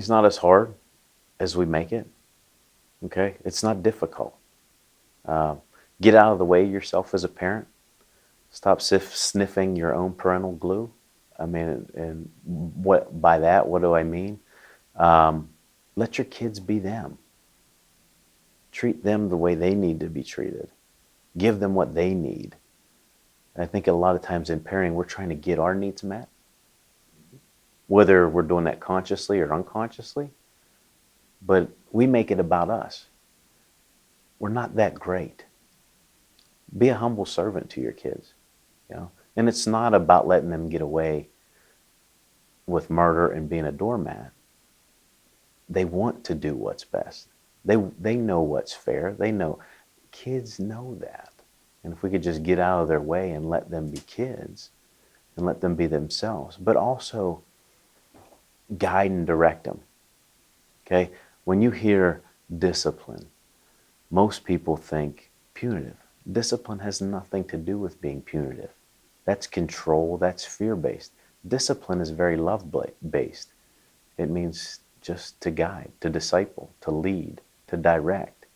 Parenting's not as hard as we make it. Okay, it's not difficult. Uh, get out of the way yourself as a parent. Stop sniffing your own parental glue. I mean, and what by that, what do I mean? Um, let your kids be them. Treat them the way they need to be treated. Give them what they need. And I think a lot of times in parenting, we're trying to get our needs met, whether we're doing that consciously or unconsciously. But we make it about us. We're not that great. Be a humble servant to your kids, you know. And it's not about letting them get away with murder and being a doormat. They want to do what's best. They know what's fair. They know. Kids know that. And if we could just get out of their way and let them be kids and let them be themselves, but also guide and direct them. Okay? When you hear discipline, most people think punitive. Discipline has nothing to do with being punitive. That's control, that's fear-based. Discipline is very love-based. It means just to guide, to disciple, to lead, to direct.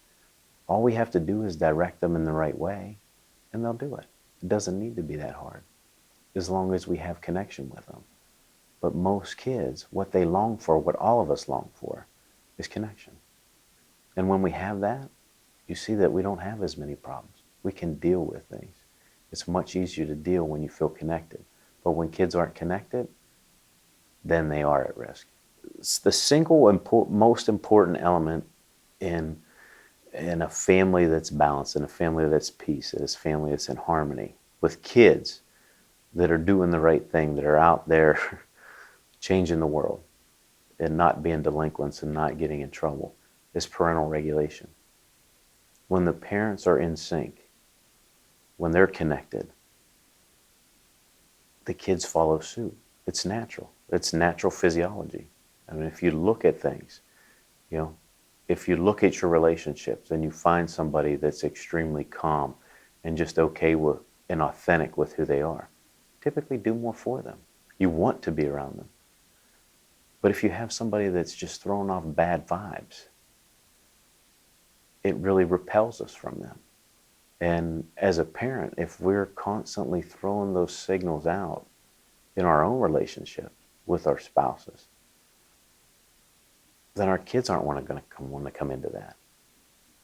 All we have to do is direct them in the right way, and they'll do it. It doesn't need to be that hard, as long as we have connection with them. But most kids, what they long for, what all of us long for, is connection. And when we have that, you see that we don't have as many problems. We can deal with things. It's much easier to deal when you feel connected. But when kids aren't connected, then they are at risk. It's the single most important element in a family that's balanced, in a family that's peace, in a family that's in harmony, with kids that are doing the right thing, that are out there changing the world and not being delinquents and not getting in trouble, is parental regulation. When the parents are in sync, when they're connected, the kids follow suit. It's natural. It's natural physiology. I mean, if you look at things, you know, if you look at your relationships and you find somebody that's extremely calm and just okay with and authentic with who they are, typically do more for them. You want to be around them. But if you have somebody that's just throwing off bad vibes, it really repels us from them. And as a parent, if we're constantly throwing those signals out in our own relationship with our spouses, then our kids aren't want to come into that.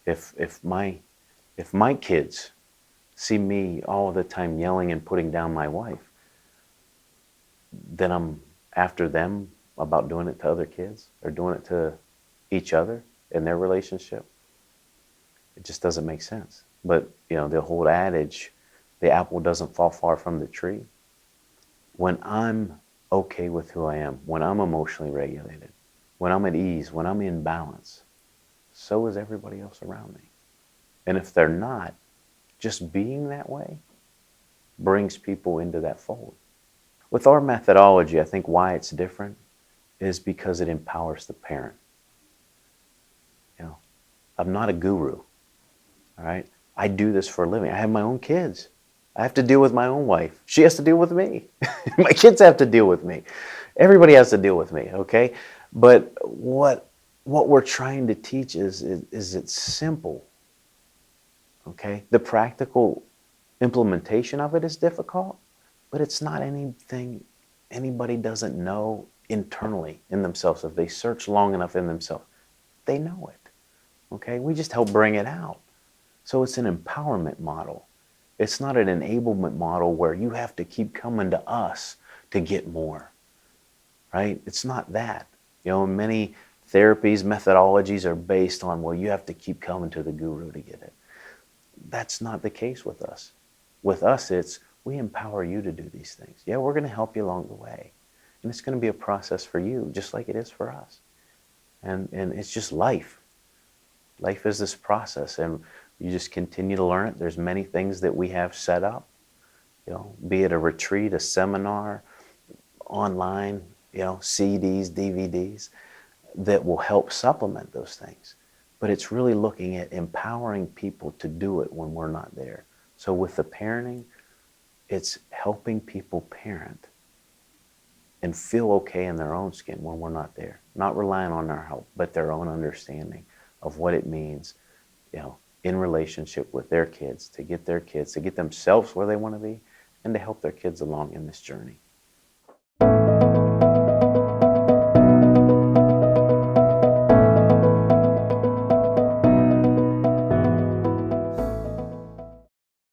If my kids see me all the time yelling and putting down my wife, then I'm after them about doing it to other kids or doing it to each other in their relationship. It just doesn't make sense. But, you know, the whole adage, the apple doesn't fall far from the tree. When I'm okay with who I am, when I'm emotionally regulated, when I'm at ease, when I'm in balance, so is everybody else around me. And if they're not, just being that way brings people into that fold. With our methodology, I think why it's different is because it empowers the parent. You know, I'm not a guru, all right? I do this for a living. I have my own kids. I have to deal with my own wife. She has to deal with me. My kids have to deal with me. Everybody has to deal with me, okay? But what we're trying to teach is it's simple, okay? The practical implementation of it is difficult, but it's not anything anybody doesn't know internally in themselves. If they search long enough in themselves, they know it, okay? We just help bring it out. So it's an empowerment model. It's not an enablement model where you have to keep coming to us to get more, right? It's not that. You know, many therapies, methodologies are based on, well, you have to keep coming to the guru to get it. That's not the case with us. With us, it's we empower you to do these things. Yeah, we're going to help you along the way. And it's going to be a process for you, just like it is for us. And it's just life. Life is this process, and you just continue to learn it. There's many things that we have set up, you know, be it a retreat, a seminar, online, you know, CDs, DVDs, that will help supplement those things. But it's really looking at empowering people to do it when we're not there. So with the parenting, it's helping people parent and feel okay in their own skin when we're not there. Not relying on our help, but their own understanding of what it means, in relationship with their kids, to get themselves where they want to be, and to help their kids along in this journey.